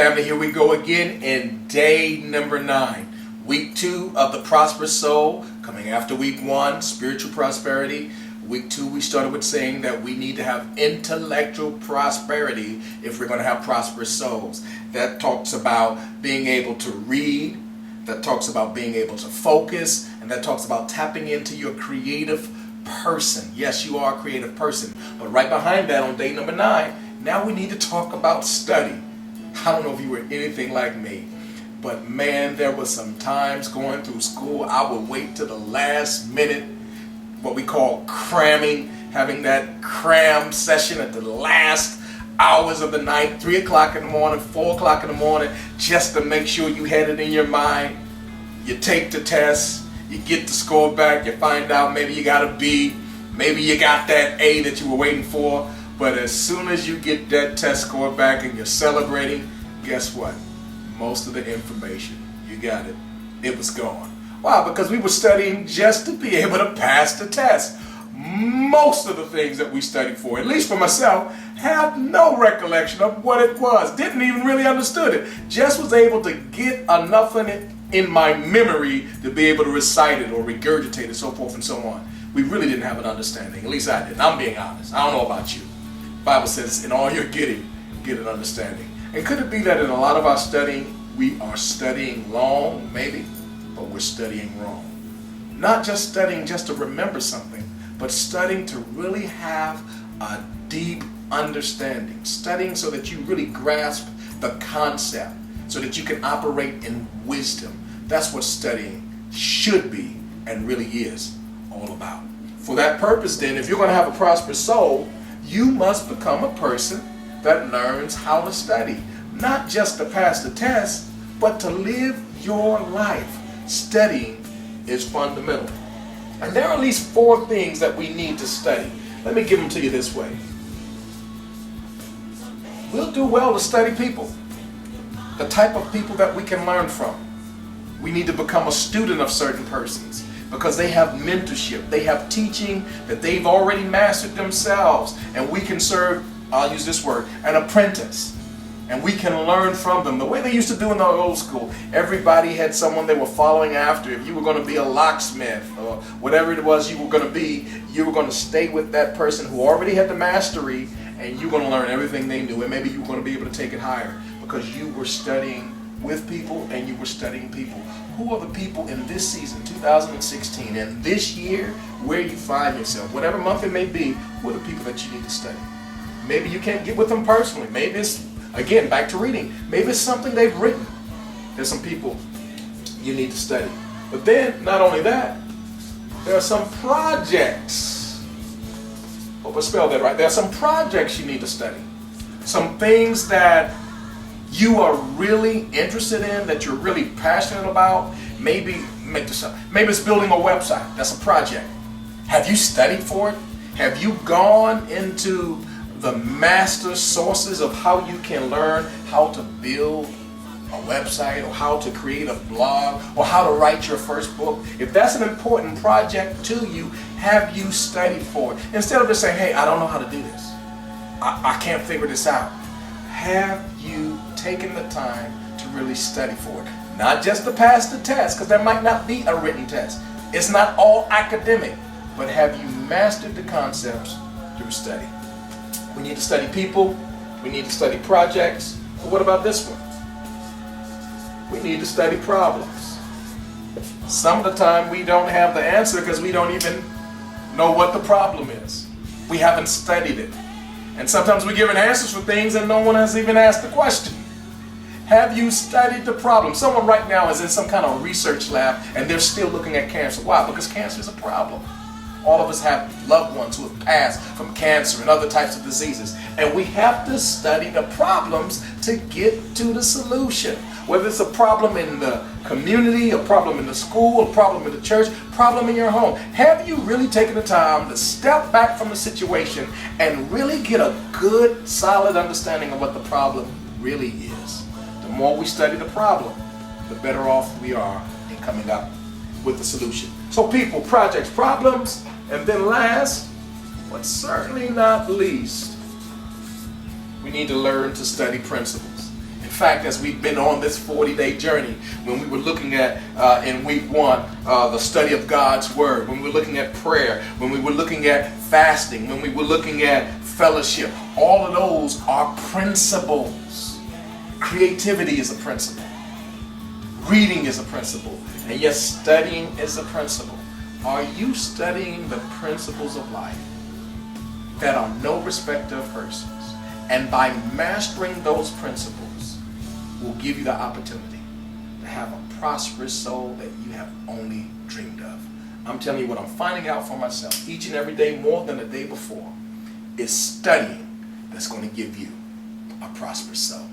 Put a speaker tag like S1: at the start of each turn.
S1: family, here we go again in day number 9. Week 2 of the Prosperous Soul, coming after week 1, spiritual prosperity. Week 2, we started with saying that we need to have intellectual prosperity if we're going to have prosperous souls. That talks about being able to read, that talks about being able to focus, and that talks about tapping into your creative person. Yes, you are a creative person. But right behind that on day number 9, now we need to talk about study. I don't know if you were anything like me, but man, there was some times going through school, I would wait to the last minute, what we call cramming, having that cram session at the last hours of the night, 3 o'clock in the morning, 4 o'clock in the morning, just to make sure you had it in your mind. You take the test, you get the score back, you find out maybe you got a B, maybe you got that A that you were waiting for, but as soon as you get that test score back and you're celebrating, guess what? Most of the information, you got it, it was gone. Why? Because we were studying just to be able to pass the test. Most of the things that we studied for, at least for myself, have no recollection of what it was. Didn't even really understood it. Just was able to get enough in it in my memory to be able to recite it or regurgitate it, so forth and so on. We really didn't have an understanding. At least I didn't. I'm being honest. I don't know about you. The Bible says, in all you're getting, get an understanding. And could it be that in a lot of our studying, we are studying long, maybe, but we're studying wrong? Not just studying just to remember something, but studying to really have a deep understanding. Studying so that you really grasp the concept, so that you can operate in wisdom. That's what studying should be and really is all about. For that purpose then, if you're going to have a prosperous soul, you must become a person that learns how to study. Not just to pass the test, but to live your life. Studying is fundamental. And there are at least 4 things that we need to study. Let me give them to you this way. We'll do well to study people. The type of people that we can learn from. We need to become a student of certain persons because they have mentorship, they have teaching that they've already mastered themselves, and we can serve, I'll use this word, an apprentice. And we can learn from them. The way they used to do in the old school, everybody had someone they were following after. If you were going to be a locksmith or whatever it was you were going to be, you were going to stay with that person who already had the mastery, and you're going to learn everything they knew, and maybe you were going to be able to take it higher because you were studying with people and you were studying people. Who are the people in this season, 2016, and this year, where you find yourself, whatever month it may be, who are the people that you need to study? Maybe you can't get with them personally. Maybe it's, again, back to reading. Maybe it's something they've written. There's some people you need to study. But then, not only that, there are some projects. Hope I spelled that right. There are some projects you need to study. Some things that you are really interested in, that you're really passionate about. Maybe it's building a website. That's a project. Have you studied for it? Have you gone into the master sources of how you can learn how to build a website or how to create a blog or how to write your first book? If that's an important project to you, have you studied for it? Instead of just saying, hey, I don't know how to do this. I can't figure this out. Have you taken the time to really study for it? Not just to pass the test, because there might not be a written test. It's not all academic, but have you mastered the concepts through study? We need to study people. We need to study projects. But what about this one? We need to study problems. Some of the time we don't have the answer because we don't even know what the problem is. We haven't studied it. And sometimes we're given answers for things and no one has even asked the question. Have you studied the problem? Someone right now is in some kind of research lab and they're still looking at cancer. Why? Because cancer is a problem. All of us have loved ones who have passed from cancer and other types of diseases. And we have to study the problems to get to the solution. Whether it's a problem in the community, a problem in the school, a problem in the church, problem in your home. Have you really taken the time to step back from the situation and really get a good, solid understanding of what the problem really is? The more we study the problem, the better off we are in coming up with the solution. So people, projects, problems, and then last, but certainly not least, we need to learn to study principles. fact, as we've been on this 40-day journey, when we were looking at, in week 1, the study of God's Word, when we were looking at prayer, when we were looking at fasting, when we were looking at fellowship, all of those are principles. Creativity is a principle. Reading is a principle. And yes, studying is a principle. Are you studying the principles of life that are no respecter of persons? And by mastering those principles will give you the opportunity to have a prosperous soul that you have only dreamed of. I'm telling you what I'm finding out for myself each and every day more than the day before is studying that's going to give you a prosperous soul.